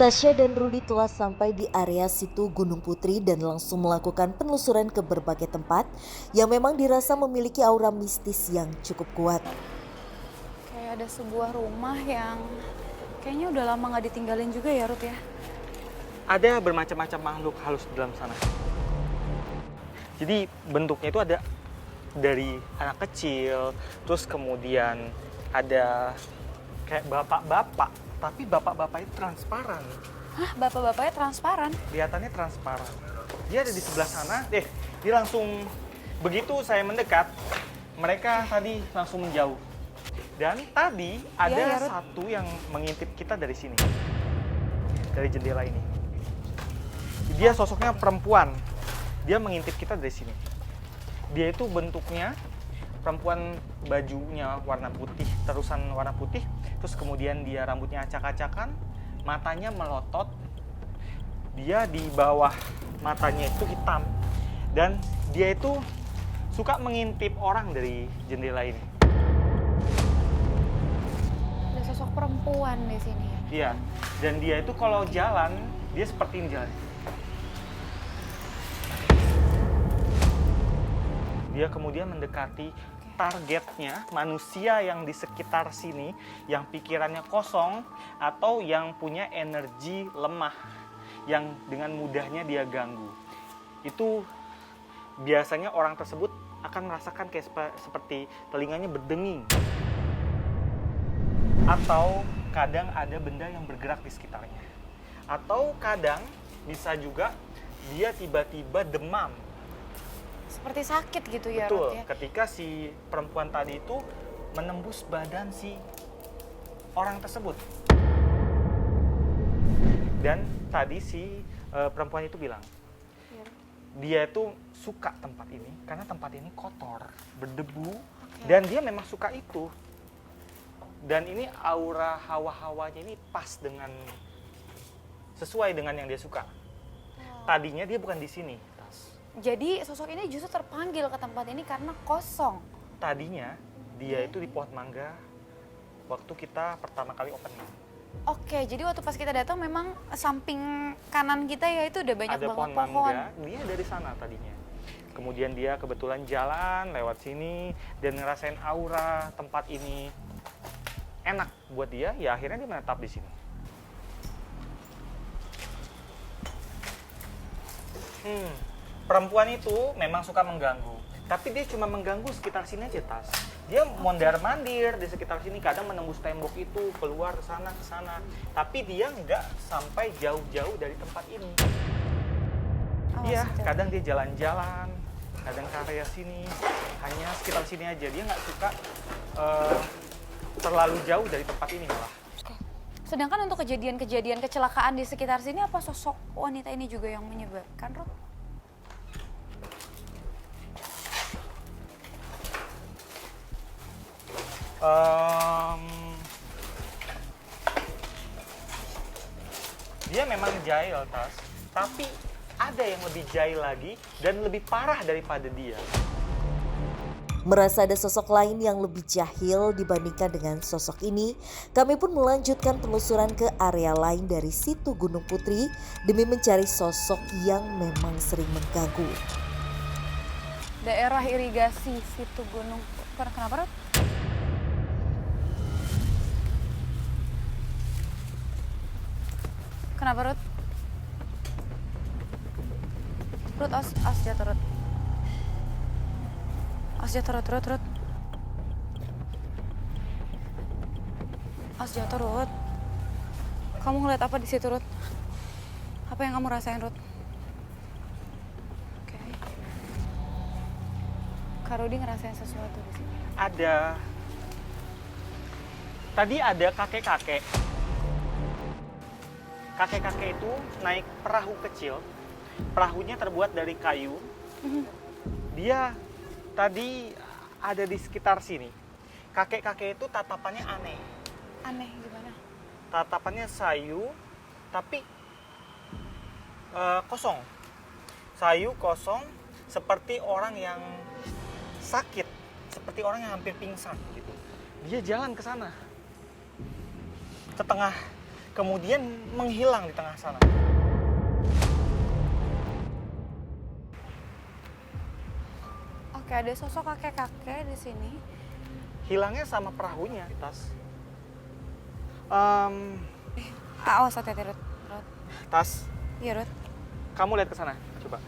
Tasya dan Rudi telah sampai di area situ Gunung Putri dan langsung melakukan penelusuran ke berbagai tempat yang memang dirasa memiliki aura mistis yang cukup kuat. Kayak ada sebuah rumah yang kayaknya udah lama nggak ditinggalin juga ya, Ruth ya? Ada bermacam-macam makhluk halus di dalam sana. Jadi bentuknya itu ada dari anak kecil, terus kemudian ada kayak bapak-bapak, tapi bapak-bapak itu transparan. Hah, bapak-bapaknya transparan? Kelihatannya transparan. Dia ada di sebelah sana. Dia langsung begitu saya mendekat, mereka tadi langsung menjauh. Dan tadi ada ya, Ruth. satu yang mengintip kita dari sini, dari jendela ini. Dia sosoknya perempuan. Dia mengintip kita dari sini. Dia itu bentuknya perempuan, bajunya warna putih, terusan warna putih. Terus kemudian dia rambutnya acak-acakan, matanya melotot. Dia di bawah matanya itu hitam. Dan dia itu suka mengintip orang dari jendela ini. Ada sosok perempuan di sini ya? Iya. Dan dia itu kalau jalan, dia seperti ini jalan. Dia kemudian mendekati targetnya, manusia yang di sekitar sini, yang pikirannya kosong atau yang punya energi lemah, yang dengan mudahnya dia ganggu. Itu biasanya orang tersebut akan merasakan kayak seperti telinganya berdenging. Atau kadang ada benda yang bergerak di sekitarnya. Atau kadang bisa juga dia tiba-tiba demam. Seperti sakit gitu ya, Betul, Ruth ya? ketika si perempuan tadi itu menembus badan si orang tersebut. Dan tadi si perempuan itu bilang, Iya. dia itu suka tempat ini karena tempat ini kotor, berdebu, dan dia memang suka itu. Dan ini aura hawa-hawanya ini pas dengan, sesuai dengan yang dia suka. Tadinya dia bukan di sini. Jadi sosok ini justru terpanggil ke tempat ini karena kosong. Tadinya dia itu di pohon mangga waktu kita pertama kali opening. Oke, jadi waktu pas kita datang memang samping kanan kita ya itu udah banyak Ada banget pohon pohon. mangga, dia dari sana tadinya. Kemudian dia kebetulan jalan lewat sini dan ngerasain aura tempat ini enak buat dia, ya akhirnya dia menetap di sini. Perempuan itu memang suka mengganggu, tapi dia cuma mengganggu sekitar sini aja, Tas. Dia mondar-mandir di sekitar sini, kadang menembus tembok itu, keluar ke sana. Tapi dia nggak sampai jauh-jauh dari tempat ini. Iya, kadang dia jalan-jalan, kadang ke area sini, hanya sekitar sini aja. Dia nggak suka terlalu jauh dari tempat ini malah. Sedangkan untuk kejadian-kejadian kecelakaan di sekitar sini, apa sosok wanita ini juga yang menyebabkan, Ruth? Dia memang jahil, Tas. Tapi ada yang lebih jahil lagi dan lebih parah daripada dia. Merasa ada sosok lain yang lebih jahil dibandingkan dengan sosok ini, kami pun melanjutkan penelusuran ke area lain dari situ Gunung Putri demi mencari sosok yang memang sering mengganggu. Daerah irigasi situ Gunung. Kenapa, Ruth? Kenapa, Ruth? Ruth, as jatuh, Ruth. As jatuh, Ruth. As jatuh, Ruth. Kamu ngeliat apa di situ, Ruth? Apa yang kamu rasain, Ruth? Oke. Kak Rudi ngerasain sesuatu di sini. Ada. Tadi ada kakek-kakek. Kakek-kakek itu naik perahu kecil. Perahunya terbuat dari kayu. Dia tadi ada di sekitar sini. Kakek-kakek itu tatapannya aneh. Aneh gimana? Tatapannya sayu, tapi kosong. Sayu, kosong, seperti orang yang sakit. Seperti orang yang hampir pingsan gitu. Dia jalan ke sana. kemudian menghilang di tengah sana. Oke, ada sosok kakek-kakek di sini. Hilangnya sama perahunya, Tas. Awas hati-hati, Rut. Tas, Iya, Rut. kamu lihat ke sana, coba.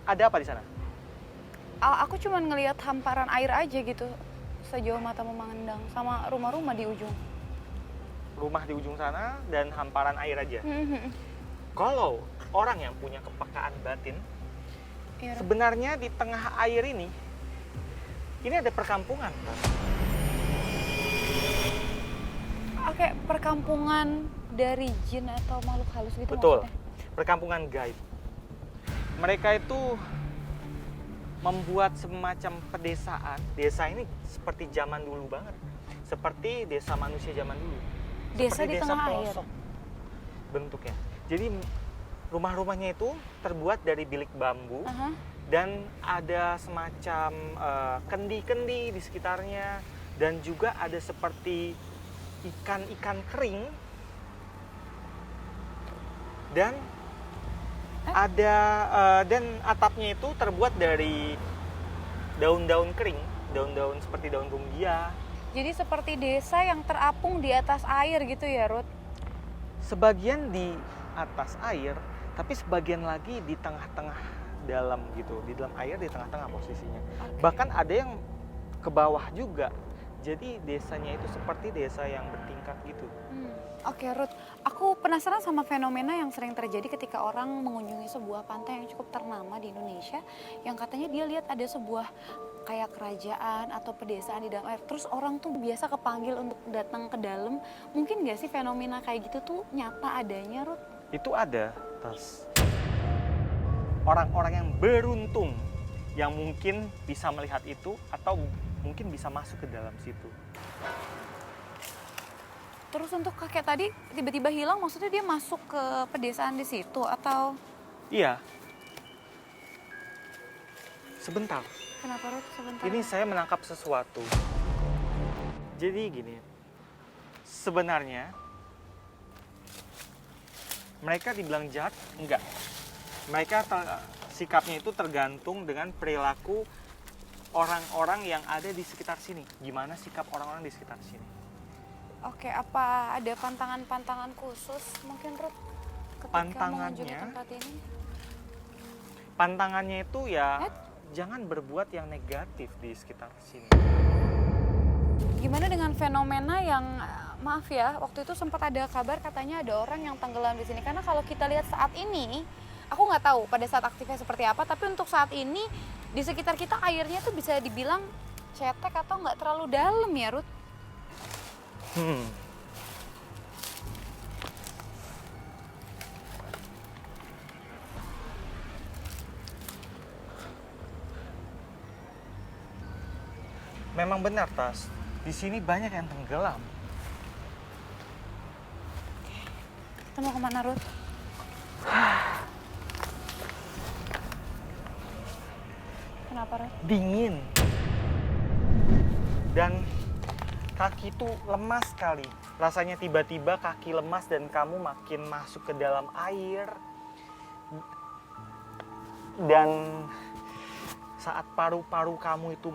Ada apa di sana? Aku cuma ngelihat hamparan air aja gitu, sejauh mata memandang, sama rumah-rumah di ujung. Rumah di ujung sana dan hamparan air aja. Mhm. Kalau orang yang punya kepekaan batin, Iya, Rut. sebenarnya di tengah air ini ada perkampungan. Tas. Oke, perkampungan dari jin atau makhluk halus gitu Betul, maksudnya? perkampungan gaib. Mereka itu membuat semacam pedesaan. Desa ini seperti zaman dulu banget. Seperti desa manusia zaman dulu. Desa Seperti di tengah air? pelosok bentuknya. Jadi rumah-rumahnya itu terbuat dari bilik bambu. Aha. Dan ada semacam kendi-kendi di sekitarnya. Dan juga ada seperti ikan-ikan kering. Dan ada dan atapnya itu terbuat dari daun-daun kering, daun-daun seperti daun rumbia. Jadi seperti desa yang terapung di atas air gitu ya, Ruth? Sebagian di atas air, tapi sebagian lagi di tengah-tengah dalam gitu, di dalam air di tengah-tengah posisinya. Oke. Bahkan ada yang ke bawah juga. Jadi desanya itu seperti desa yang bertingkat gitu. Oke, Ruth. Aku penasaran sama fenomena yang sering terjadi ketika orang mengunjungi sebuah pantai yang cukup ternama di Indonesia, yang katanya dia lihat ada sebuah kayak kerajaan atau pedesaan di dalam air. Terus orang tuh biasa kepanggil untuk datang ke dalam. Mungkin nggak sih fenomena kayak gitu tuh nyata adanya, Ruth? Itu ada, Tas. Orang-orang yang beruntung yang mungkin bisa melihat itu atau mungkin bisa masuk ke dalam situ. Terus untuk kakek tadi tiba-tiba hilang, maksudnya dia masuk ke pedesaan di situ atau? Iya. Sebentar. Kenapa, Ruth? Sebentar. Ini saya menangkap sesuatu. Jadi gini. Sebenarnya mereka dibilang jahat? Enggak. Mereka sikapnya itu tergantung dengan perilaku orang-orang yang ada di sekitar sini. Gimana sikap orang-orang di sekitar sini? Oke, apa ada pantangan-pantangan khusus mungkin, Ruth, ketika mengunjungi tempat ini? Pantangannya itu ya jangan berbuat yang negatif di sekitar sini. Gimana dengan fenomena yang, maaf ya, waktu itu sempat ada kabar katanya ada orang yang tenggelam di sini. Karena kalau kita lihat saat ini, aku nggak tahu pada saat aktifnya seperti apa, tapi untuk saat ini di sekitar kita airnya tuh bisa dibilang cetek atau nggak terlalu dalam ya, Ruth? Memang benar, Tas. Di sini banyak yang tenggelam. Kita mau kemana, Ruth? Kenapa, Ruth? Dingin. Dan kaki itu lemas sekali. Rasanya tiba-tiba kaki lemas dan kamu makin masuk ke dalam air. Dan saat paru-paru kamu itu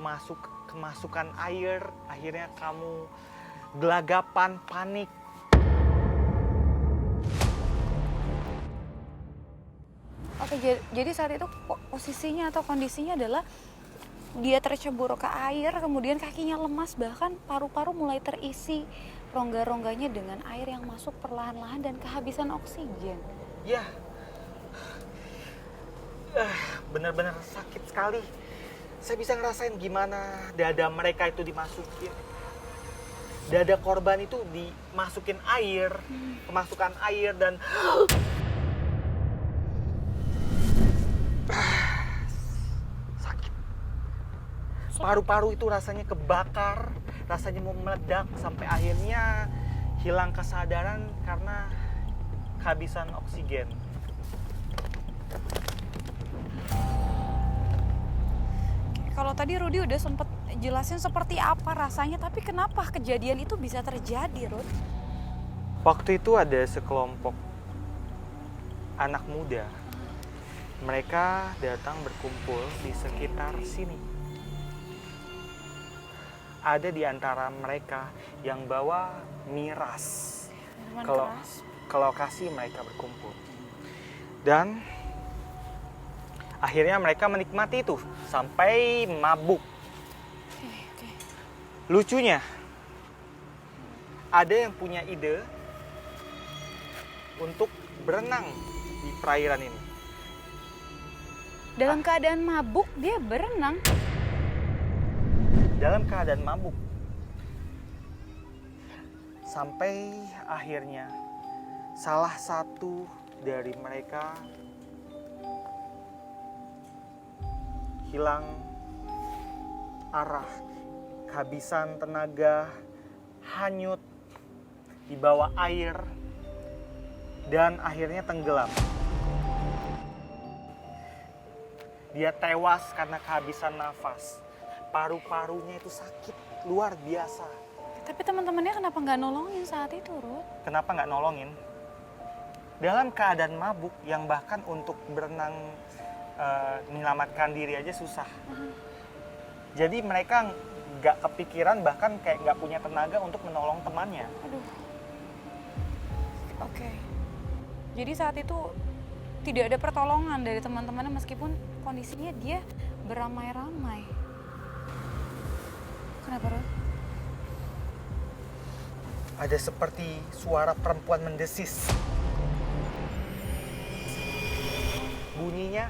kemasukan air, akhirnya kamu gelagapan, panik. Oke, jadi saat itu posisinya atau kondisinya adalah dia tercebur ke air, kemudian kakinya lemas, bahkan paru-paru mulai terisi rongga-rongganya dengan air yang masuk perlahan-lahan dan kehabisan oksigen. Ya, benar-benar sakit sekali. Saya bisa ngerasain gimana dada mereka itu dimasukin. Dada korban itu dimasukin air, kemasukan air dan sakit. Paru-paru itu rasanya kebakar, rasanya mau meledak sampai akhirnya hilang kesadaran karena kehabisan oksigen. Kalau tadi Rudy udah sempet jelasin seperti apa rasanya, tapi kenapa kejadian itu bisa terjadi, Ruth? Waktu itu ada sekelompok anak muda. Mereka datang berkumpul di sekitar sini. Ada di antara mereka yang bawa miras Minuman Kalau- keras. ke lokasi mereka berkumpul. Dan akhirnya mereka menikmati itu sampai mabuk. Oke. Lucunya, ada yang punya ide untuk berenang di perairan ini. Dalam keadaan mabuk dia berenang. Dalam keadaan mabuk. Sampai akhirnya salah satu dari mereka hilang arah, kehabisan tenaga, hanyut di bawah air, dan akhirnya tenggelam. Dia tewas karena kehabisan nafas. Paru-parunya itu sakit luar biasa. Tapi teman-temannya kenapa nggak nolongin saat itu, Ruth? Kenapa nggak nolongin? Dalam keadaan mabuk yang bahkan untuk berenang menyelamatkan diri aja susah. Jadi mereka nggak kepikiran, bahkan kayak nggak punya tenaga untuk menolong temannya. Aduh. Oke. Jadi saat itu tidak ada pertolongan dari teman-temannya meskipun kondisinya dia beramai-ramai. Kenapa, Ruth? Ada seperti suara perempuan mendesis. Bunyinya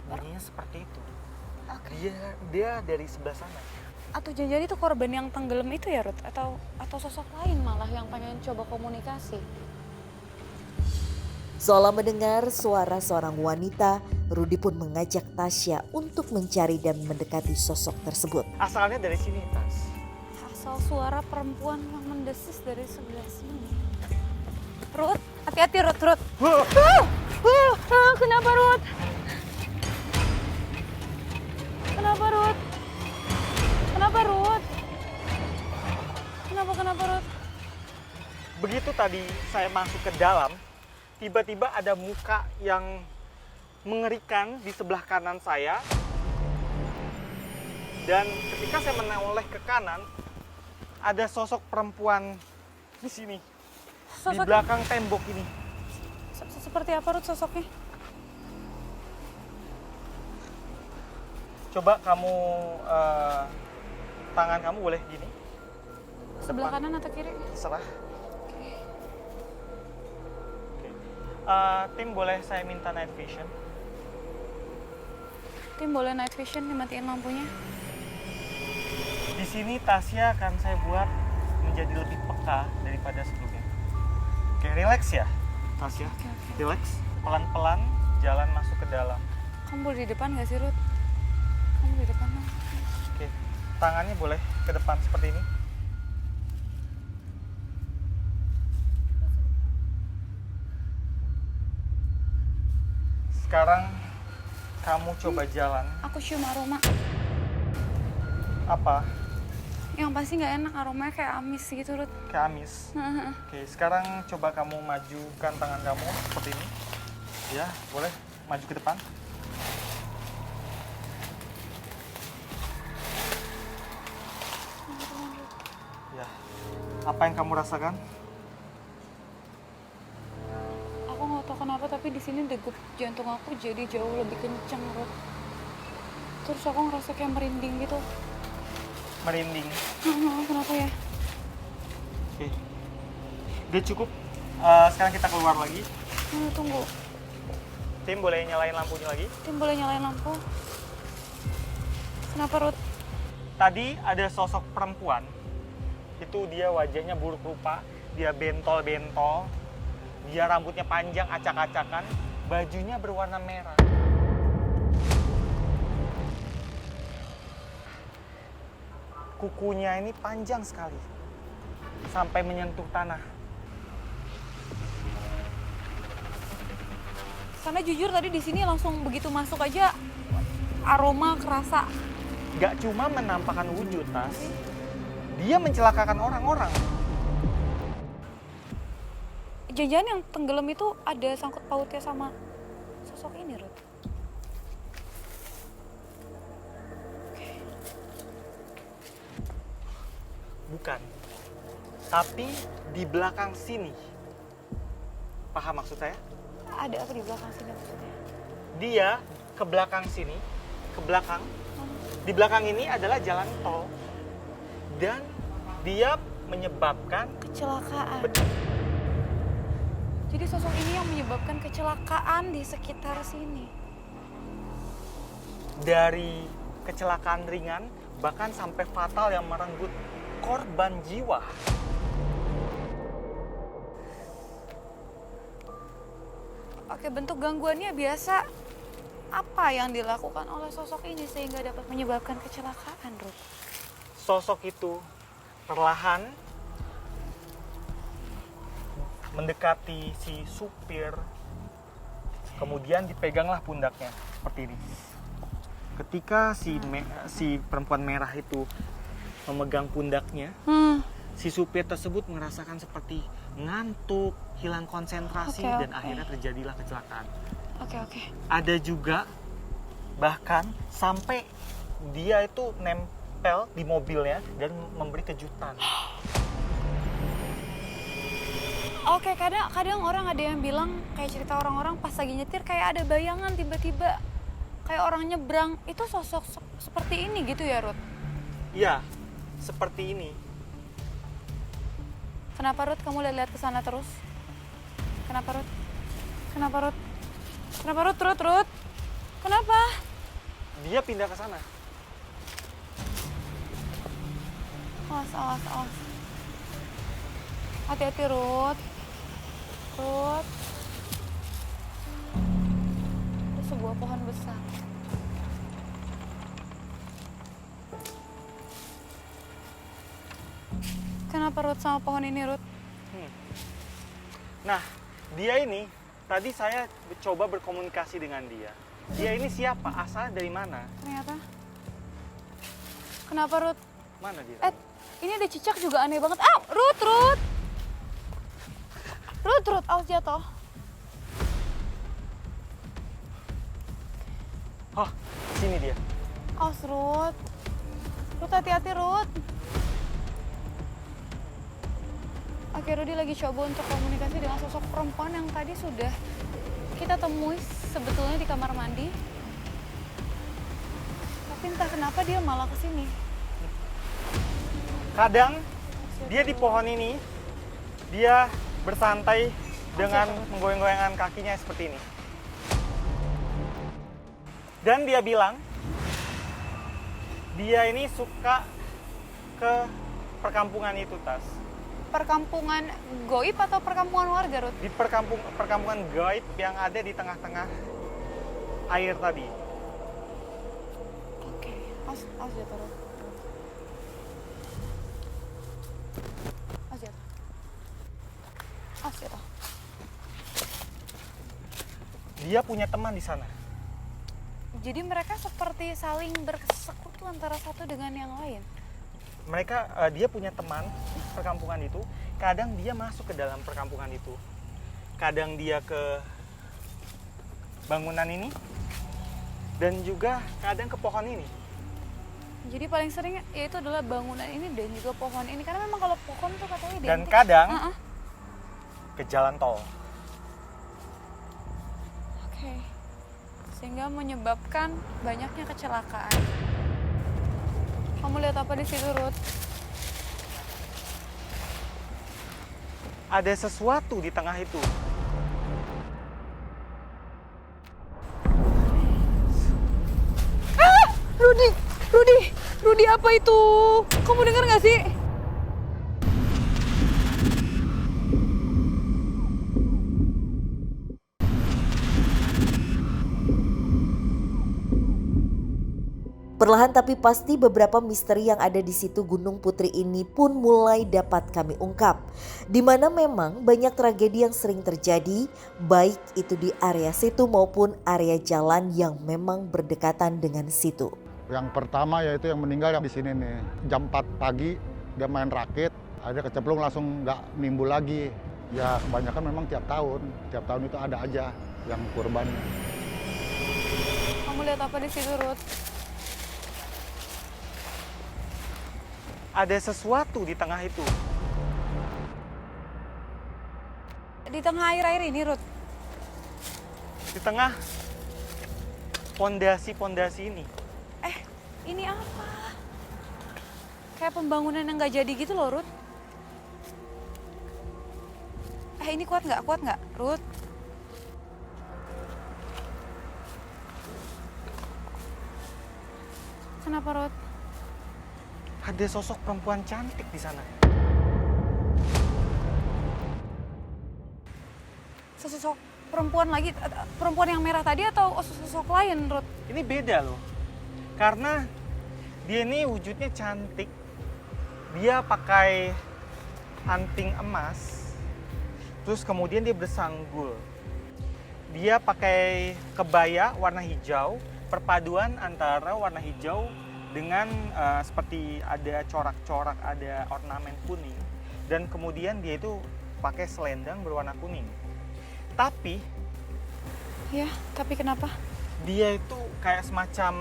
bunyinya seperti itu. Dia dari sebelah sana. Atau jangan-jangan itu korban yang tenggelam itu ya, Ruth? Atau sosok lain malah yang pengen coba komunikasi? Seolah mendengar suara seorang wanita, Rudy pun mengajak Tasya untuk mencari dan mendekati sosok tersebut. Asalnya dari sini, Tas. Asal suara perempuan yang mendesis dari sebelah sini. Ruth, hati-hati Ruth. Kenapa Ruth? Kenapa Ruth? Kenapa Ruth? Kenapa Ruth? Begitu tadi saya masuk ke dalam, tiba-tiba ada muka yang mengerikan di sebelah kanan saya. Dan ketika saya menoleh ke kanan, ada sosok perempuan di sini. Di Sosok belakang tembok ini. seperti apa Ruth sosoknya? Coba kamu, tangan kamu boleh gini, Sebelah kanan atau kiri? terserah. Oke. Tim boleh saya minta night vision? Tim boleh night vision dimatiin lampunya? Di sini Tasya akan saya buat menjadi lebih peka daripada sebelumnya. Oke, relax ya, Tasya. Oke. Relax, pelan-pelan jalan masuk ke dalam. Kamu boleh di depan gak sih Ruth? Kamu di depan dong. Oke, tangannya boleh ke depan seperti ini. Sekarang kamu coba jalan. Aku cium aroma. Apa? Yang pasti nggak enak, aromanya kayak amis gitu Ruth. Kayak amis. Oke, sekarang coba kamu majukan tangan kamu seperti ini. Ya, boleh maju ke depan. Ya, apa yang kamu rasakan? Aku nggak tahu kenapa tapi di sini degup jantung aku jadi jauh lebih kenceng Ruth. Terus aku ngerasa kayak merinding gitu. Merinding. Kenapa ya? Oke, udah cukup. Sekarang kita keluar lagi. Tunggu. Tim boleh nyalain lampunya lagi. Tim boleh nyalain lampu? Kenapa Ruth? Tadi ada sosok perempuan. Itu dia wajahnya buruk rupa. Dia bentol-bentol. Dia rambutnya panjang, acak-acakan. Bajunya berwarna merah. Kukunya ini panjang sekali. Sampai menyentuh tanah. Karena jujur tadi di sini langsung begitu masuk aja aroma kerasa Gak cuma menampakkan wujud, Tas. Dia mencelakakan orang-orang. Jangan-jangan yang tenggelam itu ada sangkut pautnya sama sosok ini, Ruth. Bukan. Tapi di belakang sini. Paham maksud saya? Ada apa di belakang sini maksudnya? Dia ke belakang sini, ke belakang. Di belakang ini adalah jalan tol. Dan dia menyebabkan Kecelakaan. Jadi sosok ini yang menyebabkan kecelakaan di sekitar sini. dari kecelakaan ringan bahkan sampai fatal yang merenggut korban jiwa. Oke, bentuk gangguannya biasa apa yang dilakukan oleh sosok ini sehingga dapat menyebabkan kecelakaan, Ruth? Sosok itu perlahan mendekati si supir, kemudian dipeganglah pundaknya seperti ini. Ketika si perempuan merah itu memegang pundaknya, si supir tersebut merasakan seperti ngantuk, hilang konsentrasi, dan akhirnya terjadilah kecelakaan. Oke. Ada juga bahkan sampai dia itu nempel di mobilnya dan memberi kejutan. Oke, kadang orang ada yang bilang kayak cerita orang-orang pas lagi nyetir kayak ada bayangan tiba-tiba kayak orang nyebrang. Itu sosok seperti ini gitu ya, Ruth? Iya, seperti ini. Kenapa, Ruth? Kamu lihat ke sana terus? Kenapa, Ruth? Kenapa, Ruth? Kenapa, Ruth? Kenapa? Dia pindah ke sana. Awas. Hati-hati, Ruth. Ada sebuah pohon besar. Kenapa, Ruth, sama pohon ini, Ruth? Nah, dia ini, tadi saya coba berkomunikasi dengan dia. Dia ini siapa? Asalnya dari mana? Ternyata. Kenapa, Ruth? Mana dia? Ini ada cicak juga aneh banget. Ruth! Ruth, awas jatuh. Oh, sini dia. Awas, Ruth. Ruth, hati-hati, Ruth. Oke, Rudy lagi coba untuk komunikasi dengan sosok perempuan yang tadi sudah kita temui sebetulnya di kamar mandi. Tapi entah kenapa dia malah kesini. Kadang dia di pohon ini, dia bersantai dengan menggoyang-goyangkan kakinya seperti ini. Dan dia bilang, dia ini suka ke perkampungan itu, Tas. Perkampungan goib atau perkampungan warga, Ruth? Di perkampungan gaib yang ada di tengah-tengah air tadi. Oke, awas jatuh, Ruth. Awas jatuh. Dia punya teman di sana. Jadi mereka seperti saling bersekutu antara satu dengan yang lain. Dia punya teman di perkampungan itu. Kadang dia masuk ke dalam perkampungan itu. Kadang dia ke bangunan ini. Dan juga kadang ke pohon ini. Jadi paling sering yaitu adalah bangunan ini dan juga pohon ini. Karena memang kalau pohon tuh katanya identik. Dan kadang ke jalan tol. Oke. Sehingga menyebabkan banyaknya kecelakaan. Kamu lihat apa di situ, Ruth? Ada sesuatu di tengah itu. Rudy apa itu? Kamu dengar nggak sih? Perlahan tapi pasti beberapa misteri yang ada di situ Gunung Putri ini pun mulai dapat kami ungkap. Di mana memang banyak tragedi yang sering terjadi, baik itu di area situ maupun area jalan yang memang berdekatan dengan situ. Yang pertama yaitu yang meninggal yang di sini nih. Jam 4 pagi dia main rakit, ada kecemplung langsung nggak nimbul lagi. Ya kebanyakan memang tiap tahun itu ada aja yang korbannya. Kamu lihat apa di situ, Ruth? Ada sesuatu di tengah itu. Di tengah air-air ini, Ruth? Di tengah pondasi-pondasi ini. Ini apa? Kayak pembangunan yang nggak jadi gitu loh, Ruth. Ini kuat nggak, Ruth? Kenapa, Ruth? Ada sosok perempuan cantik di sana. Sosok perempuan lagi, perempuan yang merah tadi atau sosok lain, Ruth? Ini beda loh. Karena dia ini wujudnya cantik. Dia pakai anting emas. Terus kemudian dia bersanggul. Dia pakai kebaya warna hijau, perpaduan antara warna hijau dengan seperti ada corak-corak, ada ornamen kuning. Dan kemudian dia itu pakai selendang berwarna kuning. Tapi Ya, tapi kenapa? dia itu kayak semacam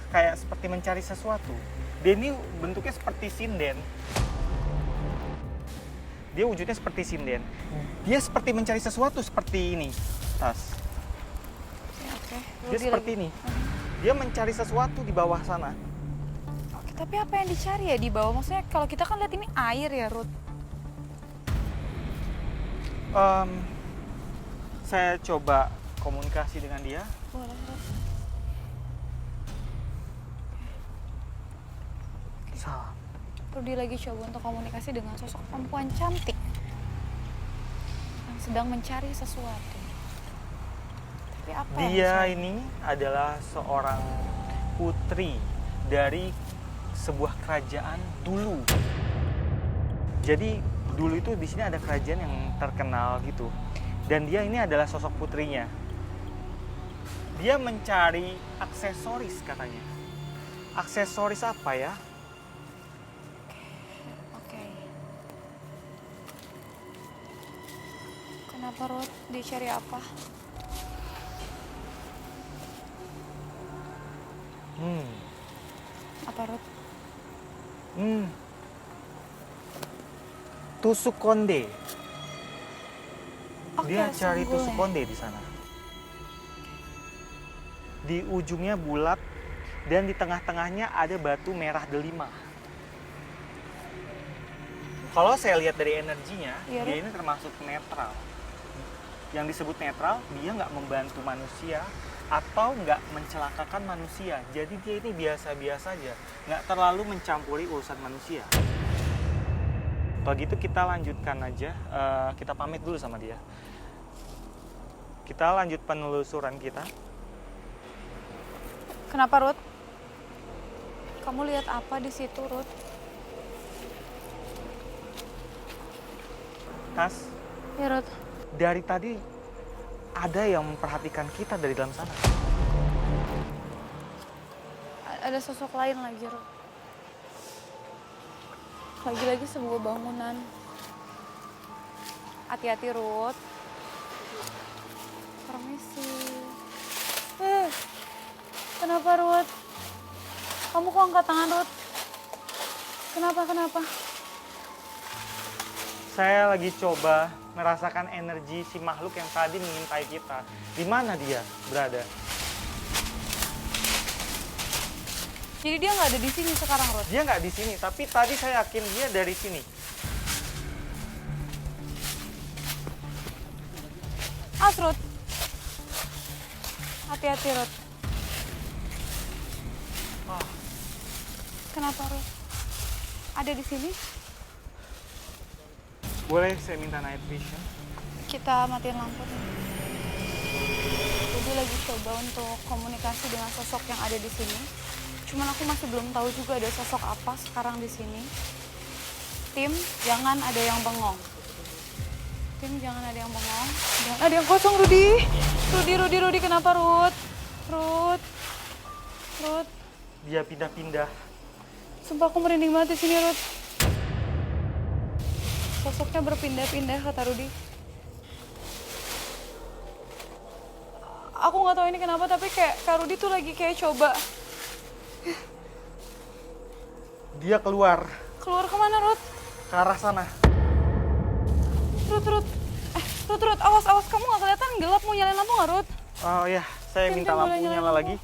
kayak seperti mencari sesuatu. Dia ini bentuknya seperti sinden. Dia wujudnya seperti sinden. Dia seperti mencari sesuatu seperti ini. Tas. Oke. Dia seperti ini. Dia mencari sesuatu di bawah sana. Oke, tapi apa yang dicari ya di bawah? Maksudnya kalau kita kan lihat ini air ya, Ruth. Saya coba komunikasi dengan dia. Boleh, Ruth. Salah. Rudy lagi coba untuk komunikasi dengan sosok perempuan cantik yang sedang mencari sesuatu. Tapi apa yang Dia dicari? ini adalah seorang putri dari sebuah kerajaan dulu. Jadi dulu itu di sini ada kerajaan yang terkenal gitu. Dan dia ini adalah sosok putrinya. Dia mencari aksesoris katanya. Aksesoris apa ya? Oke. Kenapa, Ruth? Dia cari apa? Apa, Ruth? Tusuk konde. Oke, Dia cari sanggulnya. tusuk konde di sana. Di ujungnya bulat dan di tengah-tengahnya ada batu merah delima. Kalau saya lihat dari energinya, Iya, dia Ruth. ini termasuk netral. Yang disebut netral, dia nggak membantu manusia atau nggak mencelakakan manusia. Jadi dia ini biasa-biasa aja, nggak terlalu mencampuri urusan manusia. Kalau gitu kita lanjutkan aja, kita pamit dulu sama dia. Kita lanjut penelusuran kita. Kenapa, Ruth? Kamu lihat apa di situ, Ruth? Tas, Ya, Ruth. dari tadi ada yang memperhatikan kita dari dalam sana. Ada sosok lain lagi, Ruth. Lagi-lagi sebuah bangunan. Hati-hati, Ruth. Permisi. Kenapa, Ruth? Kamu kok angkat tangan, Ruth? Kenapa? Saya lagi coba merasakan energi si makhluk yang tadi mengintai kita. Di mana dia berada? Jadi dia nggak ada di sini sekarang, Ruth? Dia nggak di sini, tapi tadi saya yakin dia dari sini. Ruth. Hati-hati, Ruth. Kenapa, Ruth? Ada di sini? Boleh saya minta night vision? Kita matiin lampu nih. Jadi lagi coba untuk komunikasi dengan sosok yang ada di sini. Cuman aku masih belum tahu juga ada sosok apa sekarang di sini. Tim, jangan ada yang bengong. Tim, jangan ada yang bengong. Jangan ada yang kosong, Rudy. Rudy, kenapa, Ruth? Ruth. Dia pindah-pindah. Sumpah aku merinding banget di sini, Ruth. Sosoknya berpindah-pindah, kata Rudi. Aku nggak tahu ini kenapa, tapi kayak Kak Rudi tuh lagi kayak coba. Dia keluar Keluar kemana, Ruth? ke arah sana. Ruth. Ruth, awas, kamu nggak kelihatan gelap, mau nyalain lampu nggak, Ruth? Oh ya, saya minta Boleh lampu nyalain nyala lampu? lagi.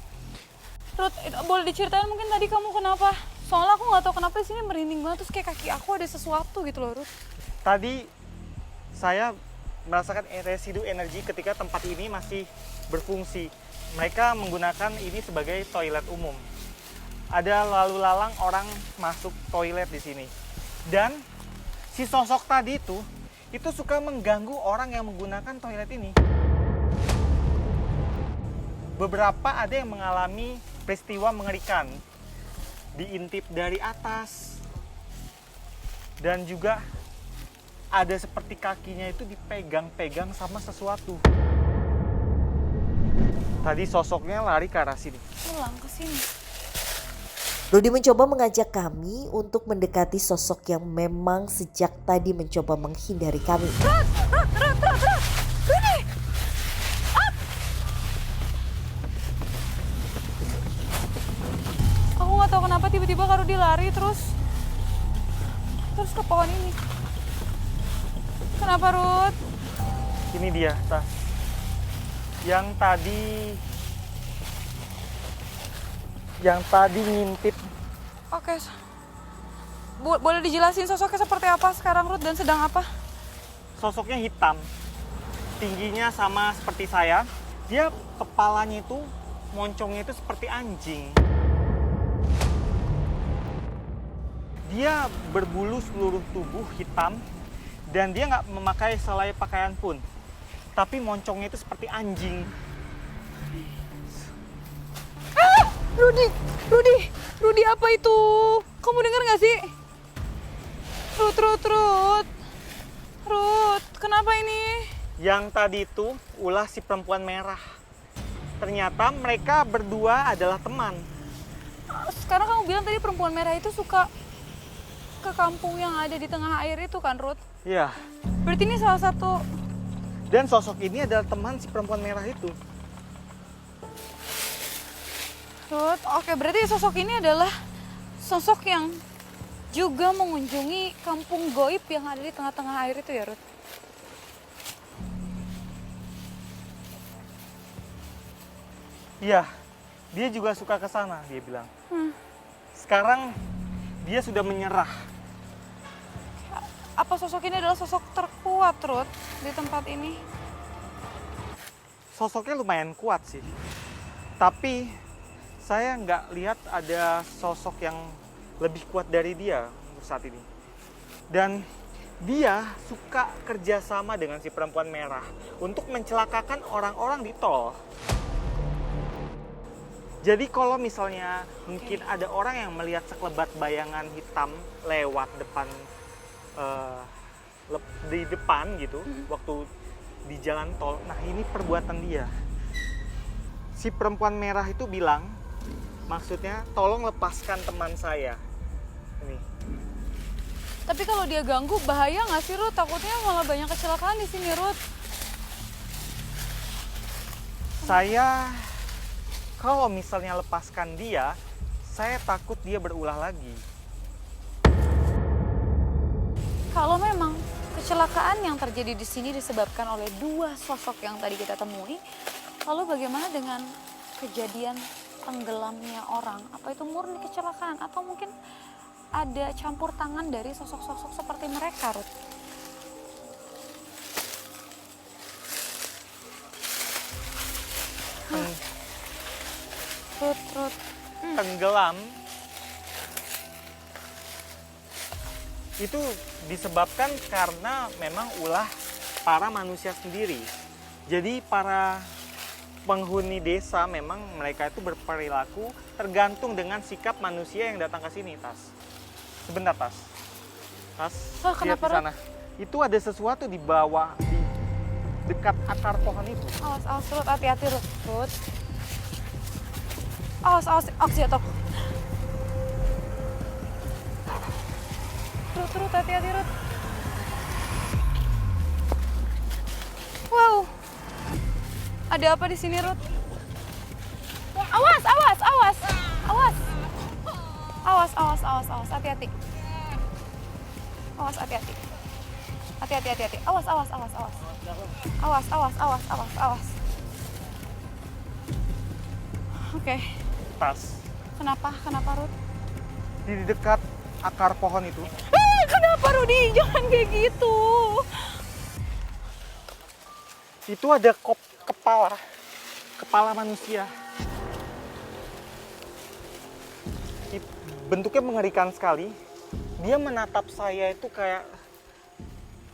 Ruth, boleh diceritain mungkin tadi kamu kenapa? Soalnya aku nggak tahu kenapa di sini merinding banget, terus kayak kaki aku ada sesuatu gitu loh, Ruth. Tadi saya merasakan residu energi ketika tempat ini masih berfungsi. Mereka menggunakan ini sebagai toilet umum. Ada lalu lalang orang masuk toilet di sini. Dan si sosok tadi itu suka mengganggu orang yang menggunakan toilet ini. Beberapa ada yang mengalami peristiwa mengerikan. Diintip dari atas. Dan juga ada seperti kakinya itu dipegang-pegang sama sesuatu. Tadi sosoknya lari ke arah sini. Pulang ke sini. Rudi mencoba mengajak kami untuk mendekati sosok yang memang sejak tadi mencoba menghindari kami. Rudi! Aku nggak tahu kenapa tiba-tiba Kak Rudi lari terus ke pohon ini. Kenapa, Ruth? Ini dia tas. Yang tadi ngintip. Oke. Boleh dijelasin sosoknya seperti apa sekarang, Ruth, dan sedang apa? Sosoknya hitam. Tingginya sama seperti saya. Dia kepalanya itu, moncongnya itu seperti anjing. Dia berbulu seluruh tubuh hitam. Dan dia nggak memakai selai pakaian pun. Tapi moncongnya itu seperti anjing. Rudi apa itu? Kamu dengar nggak sih? Ruth, kenapa ini? Yang tadi itu ulah si perempuan merah. Ternyata mereka berdua adalah teman. Sekarang kamu bilang tadi perempuan merah itu suka ke kampung yang ada di tengah air itu kan, Ruth? Iya. Berarti ini salah satu... Dan sosok ini adalah teman si perempuan merah itu. Ruth, oke, berarti sosok ini adalah sosok yang juga mengunjungi kampung goib yang ada di tengah-tengah air itu ya, Ruth? Iya, dia juga suka ke sana, dia bilang. Sekarang dia sudah menyerah. Apa sosok ini adalah sosok terkuat, Ruth, di tempat ini? Sosoknya lumayan kuat sih. Tapi saya nggak lihat ada sosok yang lebih kuat dari dia untuk saat ini. Dan dia suka kerjasama dengan si perempuan merah untuk mencelakakan orang-orang di tol. Jadi kalau misalnya mungkin ada orang yang melihat sekelebat bayangan hitam lewat depan di depan gitu, waktu di jalan tol, nah ini perbuatan dia. Si perempuan merah itu bilang, maksudnya tolong lepaskan teman saya. Ini. Tapi kalau dia ganggu bahaya nggak sih, Ruth? Takutnya malah banyak kecelakaan di sini, Ruth. Saya kalau misalnya lepaskan dia, saya takut dia berulah lagi. Kalau memang kecelakaan yang terjadi di sini disebabkan oleh dua sosok yang tadi kita temui, lalu bagaimana dengan kejadian tenggelamnya orang? Apa itu murni kecelakaan atau mungkin ada campur tangan dari sosok-sosok seperti mereka, Ruth? Ruth. Tenggelam itu disebabkan karena memang ulah para manusia sendiri. Jadi para penghuni desa memang mereka itu berperilaku tergantung dengan sikap manusia yang datang ke sini, Tas. Sebentar, Tas. Oh, Lihat kenapa, di sana. Itu ada sesuatu di bawah, di dekat akar pohon itu. Awas, Ruth, hati-hati, Ruth. Awas, jatuh. Rut, hati-hati Rut. Wow, ada apa di sini Rut? Awas, hati-hati. Awas, hati-hati. Hati-hati. Awas. Oke, Tas. kenapa Rut? Di dekat akar pohon itu. Kenapa Rudi? Jangan kayak gitu. Itu ada kepala manusia. Bentuknya mengerikan sekali. Dia menatap saya itu kayak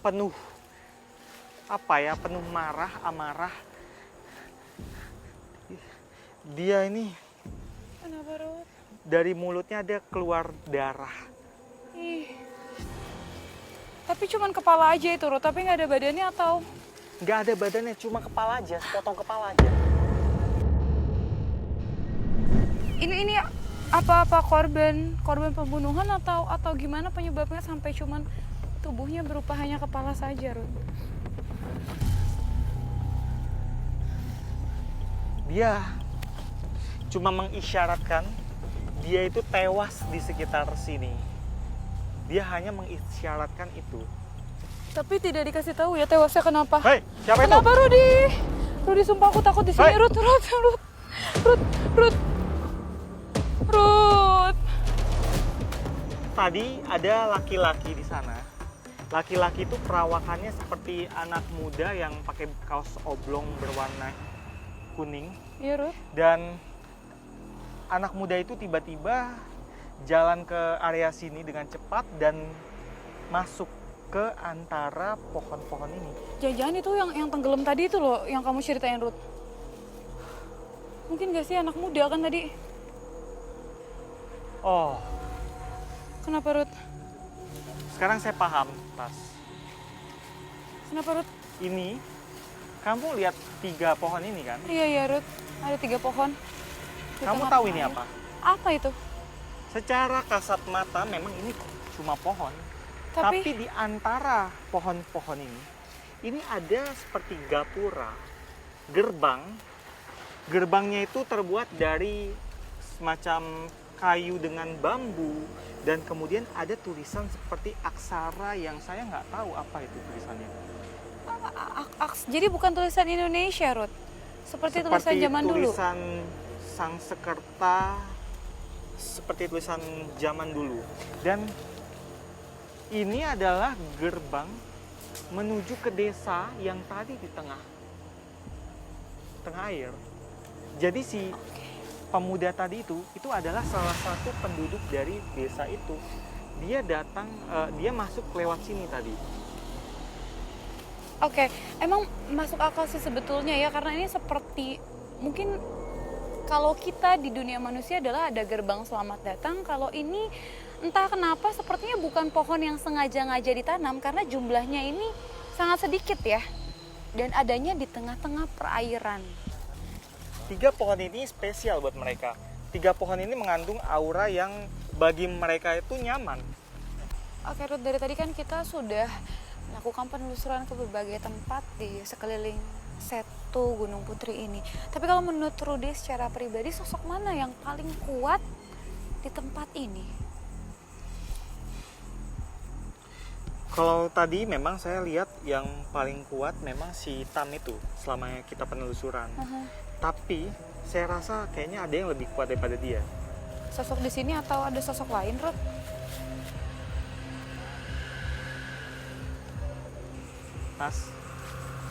penuh penuh amarah. Dia ini Kenapa Rut? dari mulutnya ada keluar darah. Ih. Tapi cuman kepala aja itu Rut, tapi nggak ada badannya atau? Nggak ada badannya, cuma kepala aja, sepotong kepala aja. Ini apa korban pembunuhan atau gimana penyebabnya sampai cuman tubuhnya berupa hanya kepala saja, Rut? Dia cuma mengisyaratkan dia itu tewas di sekitar sini. Dia hanya mengisyaratkan itu. Tapi tidak dikasih tahu ya tewasnya kenapa. Hei, siapa itu? Kenapa Rudi? Rudi, sumpah aku takut di sini. Hei. Rut. Tadi ada laki-laki di sana. Laki-laki itu perawakannya seperti anak muda yang pakai kaos oblong berwarna kuning. Iya, Rut. Dan anak muda itu tiba-tiba jalan ke area sini dengan cepat dan masuk ke antara pohon-pohon ini. Jangan-jangan itu yang tenggelam tadi itu loh, yang kamu ceritain, Rut. Mungkin gak sih anak muda kan tadi? Oh, Kenapa, Rut? sekarang saya paham, Tas. Kenapa, Rut? Ini, kamu lihat 3 pohon ini kan? Iya, Rut. Ada 3 pohon. Di Kamu tengah tahu ini air. apa? Apa itu? Secara kasat mata memang ini cuma pohon. Tapi di antara pohon-pohon ini ada seperti gapura, gerbang. Gerbangnya itu terbuat dari semacam kayu dengan bambu dan kemudian ada tulisan seperti aksara yang saya nggak tahu apa itu tulisannya. Jadi bukan tulisan Indonesia, Rut. Seperti tulisan zaman dulu. Tulisan Sangsekerta, seperti tulisan zaman dulu. Dan ini adalah gerbang menuju ke desa yang tadi di tengah air. Jadi si pemuda tadi itu adalah salah satu penduduk dari desa itu. Dia datang, dia masuk lewat sini tadi. Oke, emang masuk akal sih sebetulnya ya, karena ini seperti mungkin kalau kita di dunia manusia adalah ada gerbang selamat datang. Kalau ini entah kenapa sepertinya bukan pohon yang sengaja-ngaja ditanam karena jumlahnya ini sangat sedikit ya. Dan adanya di tengah-tengah perairan. 3 pohon ini spesial buat mereka. 3 pohon ini mengandung aura yang bagi mereka itu nyaman. Oke, Ruth, dari tadi kan kita sudah melakukan penelusuran ke berbagai tempat di sekeliling Setu Gunung Putri ini. Tapi kalau menurut Rudy secara pribadi, sosok mana yang paling kuat di tempat ini? Kalau tadi memang saya lihat yang paling kuat memang si Tam itu selama kita penelusuran. Tapi saya rasa kayaknya ada yang lebih kuat daripada dia. Sosok di sini atau ada sosok lain, Ruth? Mas,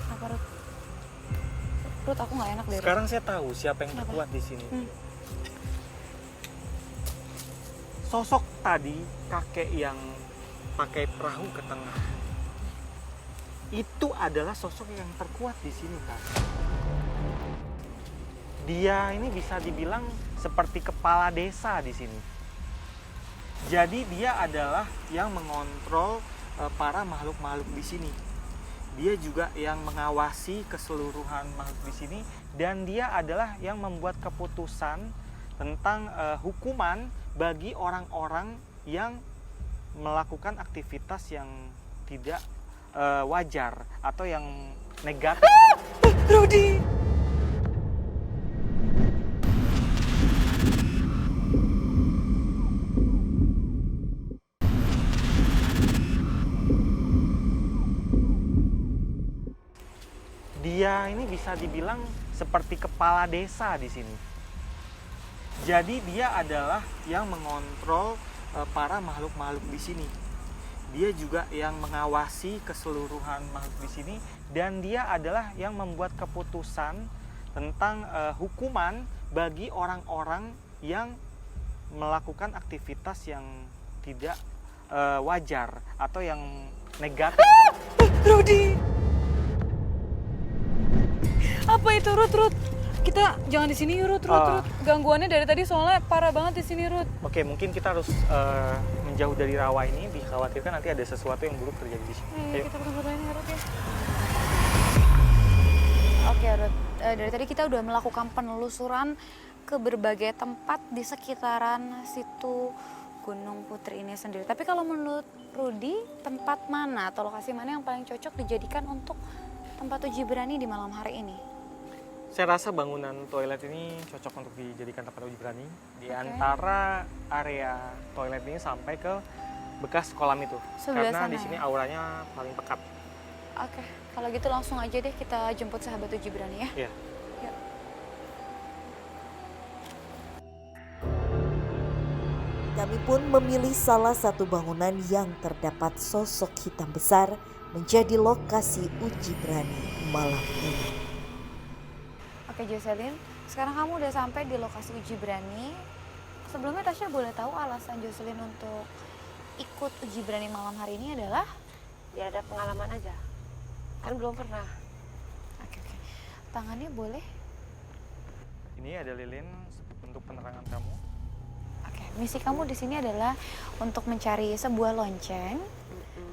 Apa, Ruth? Ruth, aku nggak enak deh. sekarang saya tahu siapa yang Kenapa? terkuat di sini. Sosok tadi kakek yang pakai perahu ke tengah. Itu adalah sosok yang terkuat di sini, Kak. Dia ini bisa dibilang seperti kepala desa di sini. Jadi dia adalah yang mengontrol para makhluk-makhluk di sini. Dia juga yang mengawasi keseluruhan makhluk di sini dan dia adalah yang membuat keputusan tentang hukuman bagi orang-orang yang melakukan aktivitas yang tidak wajar atau yang negatif. Rudy! Dia ini bisa dibilang seperti kepala desa di sini. Jadi dia adalah yang mengontrol para makhluk-makhluk di sini. Dia juga yang mengawasi keseluruhan makhluk di sini dan dia adalah yang membuat keputusan tentang hukuman bagi orang-orang yang melakukan aktivitas yang tidak wajar atau yang negatif. Rudy! Apa itu, Ruth? Kita jangan di sini yuk, Ruth. Gangguannya dari tadi soalnya parah banget di sini, Ruth. Oke, mungkin kita harus menjauh dari rawa ini. Dikhawatirkan nanti ada sesuatu yang buruk terjadi di sini. Ayo. Kita ke tempat lain ya, Ruth ya. Oke, Ruth. Dari tadi kita udah melakukan penelusuran ke berbagai tempat di sekitaran situ Gunung Putri ini sendiri. Tapi kalau menurut Rudy, tempat mana atau lokasi mana yang paling cocok dijadikan untuk tempat uji berani di malam hari ini? Saya rasa bangunan toilet ini cocok untuk dijadikan tempat uji berani. Di antara area toilet ini sampai ke bekas kolam itu. Sebelah Karena sana, di sini ya? auranya paling pekat. Oke, kalau gitu langsung aja deh kita jemput sahabat uji berani ya. Iya. Yuk. Kami pun memilih salah satu bangunan yang terdapat sosok hitam besar menjadi lokasi uji berani malam ini. Oke Jocelyn, sekarang kamu udah sampai di lokasi uji berani. Sebelumnya Tasya boleh tahu alasan Jocelyn untuk ikut uji berani malam hari ini adalah? Ya ada pengalaman aja, kan belum pernah. Oke. Tangannya boleh? Ini ada lilin untuk penerangan kamu. Oke, misi kamu di sini adalah untuk mencari sebuah lonceng.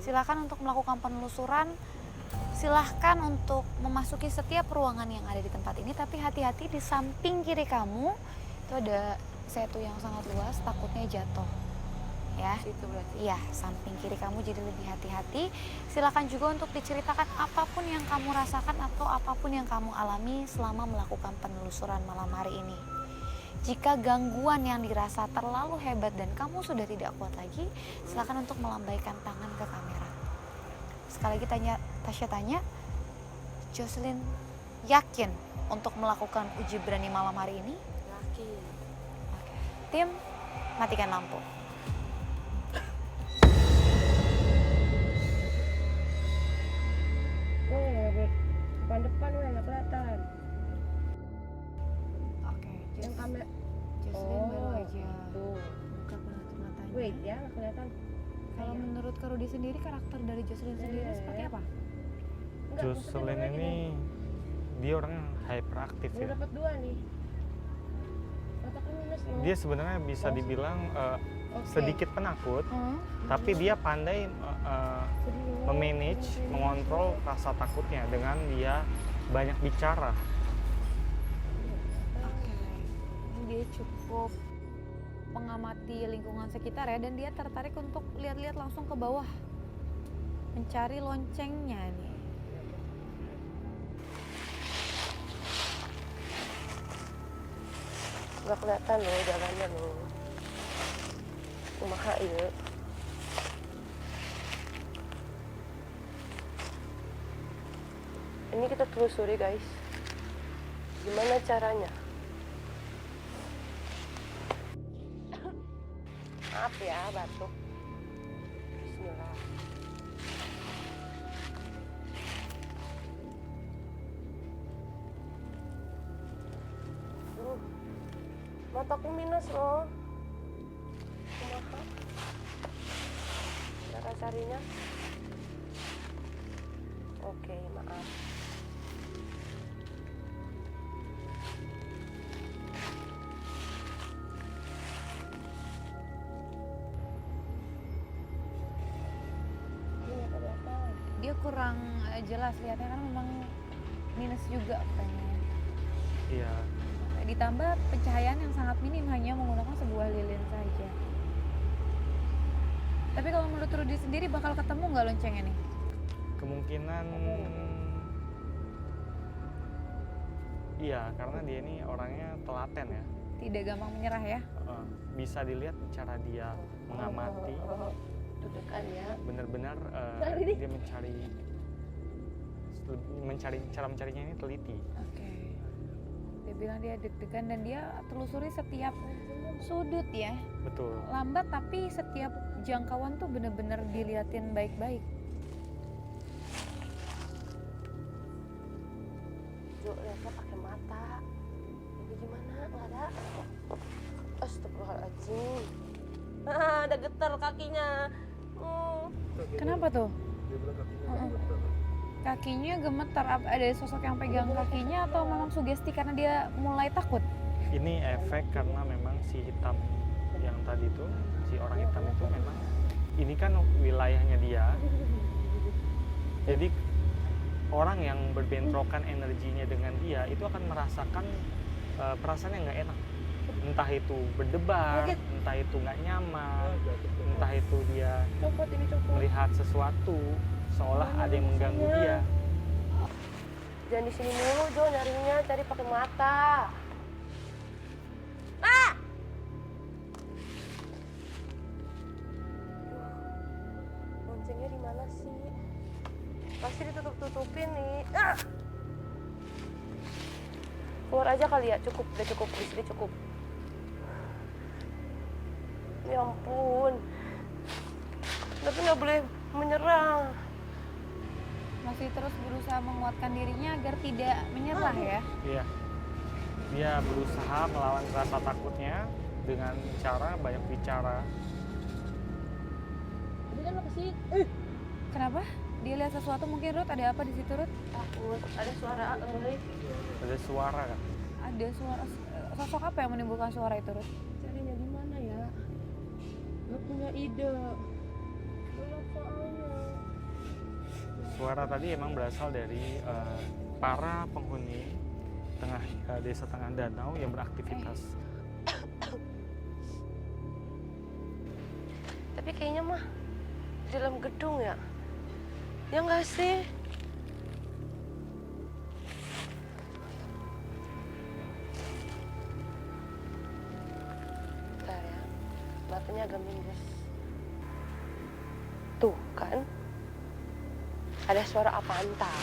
Silakan untuk melakukan penelusuran. Silahkan untuk memasuki setiap ruangan yang ada di tempat ini, tapi hati-hati di samping kiri kamu itu ada setu yang sangat luas, takutnya jatuh. Ya, Situ berarti. iya, samping kiri kamu jadi lebih hati-hati. Silakan juga untuk diceritakan apapun yang kamu rasakan atau apapun yang kamu alami selama melakukan penelusuran malam hari ini. Jika gangguan yang dirasa terlalu hebat dan kamu sudah tidak kuat lagi, silakan untuk melambaikan tangan ke kamera. Sekali lagi Tasya tanya, Jocelyn yakin untuk melakukan uji berani malam hari ini? Yakin. Oke. Tim, matikan lampu. Depan nggak kelihatan. Oke, Yang kamera. Jocelyn baru Oh, aja tuh. buka penutup matanya. Wait ya, nggak kelihatan. Kalau menurut Kak Rudy sendiri, karakter dari Jocelyn sendiri seperti apa? Enggak, Jocelyn ini dia orang yang hyperaktif Belum ya. dapat 2 nih. Otaknya minus loh. Dia sebenarnya bisa dibilang Oke. sedikit penakut, tapi dia pandai Sedih. memanage, mengontrol rasa takutnya dengan dia banyak bicara. Oke, dia cukup mengamati lingkungan sekitar ya, dan dia tertarik untuk lihat-lihat langsung ke bawah, mencari loncengnya nih. Nggak kelihatan loh jalannya loh. Kumaha ieu. Ini kita telusuri guys. Gimana caranya? Maaf ya batuk. Bismillah. Mataku minus loh. Kumaha? Cara carinya? Oke, maaf. Ini kelihatan. Dia kurang jelas lihatnya kan memang minus juga katanya. Iya. Ditambah pencahayaan yang sangat minim, hanya menggunakan sebuah lilin saja. Tapi kalau menurut Rudi sendiri bakal ketemu nggak loncengnya nih? Kemungkinan iya, karena dia ini orangnya telaten ya. Tidak gampang menyerah ya? Bisa dilihat cara dia mengamati, Deg-degan ya. benar-benar dia mencari cara mencarinya ini teliti. Oke. Dia bilang dia deg-degan dan dia telusuri setiap sudut ya. Betul. Lambat tapi setiap jangkauan tuh bener-bener diliatin baik-baik. Jo, lihatnya pakai mata. Ini gimana? Nggak ada. Astagfirullahaladzim. Ada getar kakinya. Kenapa tuh? Kakinya gemetar. Ada sosok yang pegang kakinya atau memang sugesti karena dia mulai takut? Ini efek karena memang si hitam yang tadi itu, si orang hitam itu memang ini kan wilayahnya dia. Jadi orang yang berbentrokan energinya dengan dia itu akan merasakan perasaan yang nggak enak. Entah itu berdebar, entah itu nggak nyaman, entah itu dia melihat sesuatu seolah ada yang mengganggu dia. Jangan di sini mulu, Jo, nyarinya cari pakai mata. Loncengnya di mana sih? Pasti ditutup-tutupin nih. Keluar aja kali ya, cukup, udah cukup, di sini cukup. Ya ampun. Tapi nggak boleh menyerang. Masih terus berusaha menguatkan dirinya agar tidak menyerah ya? Iya. Dia berusaha melawan rasa takutnya dengan cara banyak bicara. Kenapa? Dia lihat sesuatu mungkin, Ruth, ada apa di situ, Ruth? Takut, ada suara Ada suara kan? Ada suara, sosok apa yang menimbulkan suara itu, Ruth? Carinya di mana ya? Gak punya ide. Belum soalnya. Suara tadi emang berasal dari para penghuni desa tengah danau yang beraktivitas. Tapi kayaknya mah di dalam gedung ya? Ya nggak sih? Bentar ya, matanya agak minus. Tuh kan, ada suara apa entah.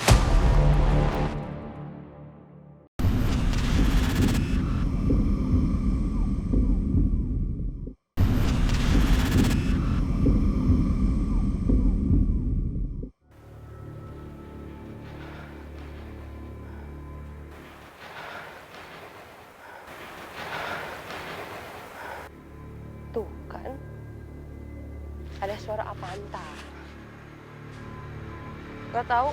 Tuh kan, ada suara apa entah. Gak tahu.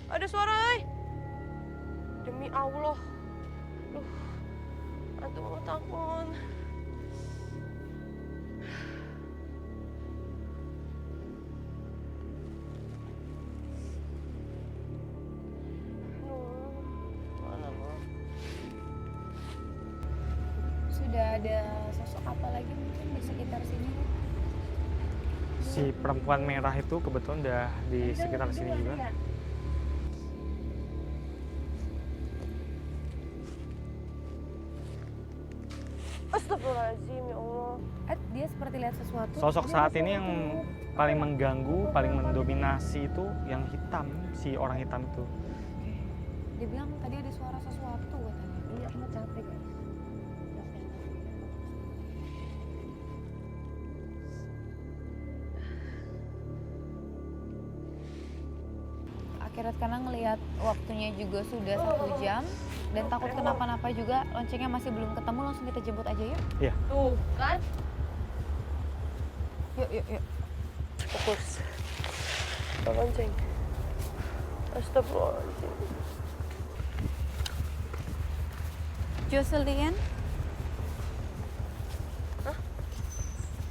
Ada suara, demi Allah. Antum mau takut. Mana lo? Sudah ada sosok apa lagi mungkin di sekitar sini? Si perempuan merah itu kebetulan udah di sekitar sini juga. Astagfirullahaladzim, ya Allah. Dia seperti lihat sesuatu. Sosok saat ini yang paling mengganggu, paling mendominasi itu yang hitam, si orang hitam itu. Oke. Dia bilang tadi ada suara sesuatu katanya. Iya, aku capek guys. Akhirnya karena ngelihat waktunya juga sudah 1 jam dan takut kenapa-napa juga, loncengnya masih belum ketemu, langsung kita jemput aja yuk. Iya. Tuh kan, Yuk, yuk, yuk. Fokus. Lonceng. Astagfirullahaladzim. Jocelyn,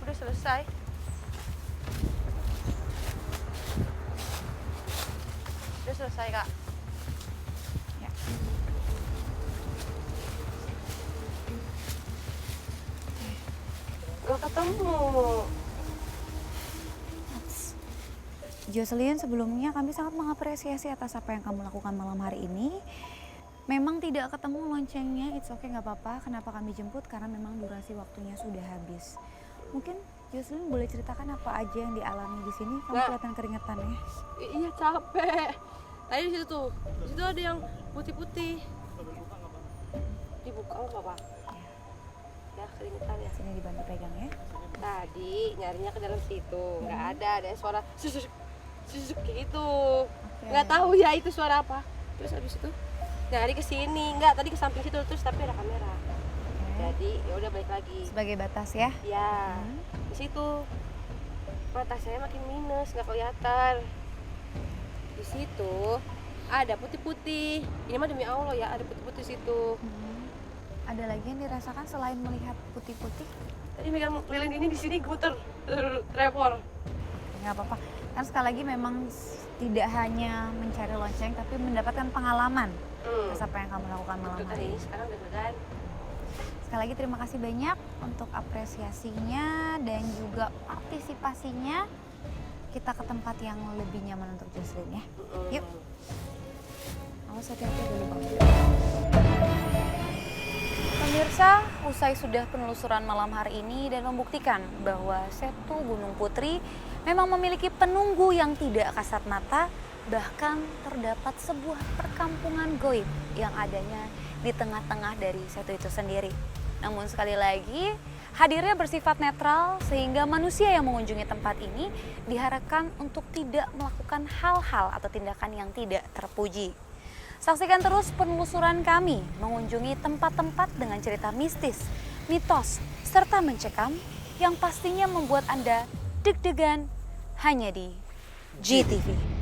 Udah selesai. Udah selesai, Kak. ya. Gak ketemu. Jocelyn, sebelumnya kami sangat mengapresiasi atas apa yang kamu lakukan malam hari ini. Memang tidak ketemu loncengnya, it's okay, nggak apa-apa. Kenapa kami jemput? Karena memang durasi waktunya sudah habis. Mungkin Jocelyn boleh ceritakan apa aja yang dialami di sini? Kamu Nggak. kelihatan keringetan ya. Iya capek. Tadi di situ tuh, di situ ada yang putih-putih. Dibuka nggak apa-apa. Ya keringetan ya. Sini dibantu pegang ya. Tadi nyarinya ke dalam situ, nggak ada suara susuk susuk kayak gitu. Nggak tahu ya itu suara apa. Terus habis itu nyari ke sini, nggak tadi ke samping situ terus tapi ada kamera. Jadi ya udah balik lagi. Sebagai batas ya. Ya di situ mata saya makin minus, nggak kelihatan. Di situ ada putih-putih. Ini mah demi Allah ya ada putih-putih di situ. Ada lagi yang dirasakan selain melihat putih-putih? Tadi megang lilin ini di sini guter, tremor. Nggak apa-apa. Kan sekali lagi memang tidak hanya mencari lonceng tapi mendapatkan pengalaman atas apa yang kamu lakukan malam Deg-degan hari ini ini. sekarang deg-degan. Sekali lagi terima kasih banyak untuk apresiasinya dan juga partisipasinya. Kita ke tempat yang lebih nyaman untuk Jocelyn ya. Yuk. Awas hati-hati dulu Bang. Pemirsa, usai sudah penelusuran malam hari ini dan membuktikan bahwa Setu Gunung Putri memang memiliki penunggu yang tidak kasat mata, bahkan terdapat sebuah perkampungan goib yang adanya di tengah-tengah dari setu itu sendiri. Namun sekali lagi, hadirnya bersifat netral sehingga manusia yang mengunjungi tempat ini diharapkan untuk tidak melakukan hal-hal atau tindakan yang tidak terpuji. Saksikan terus penelusuran kami mengunjungi tempat-tempat dengan cerita mistis, mitos, serta mencekam yang pastinya membuat Anda deg-degan hanya di GTV.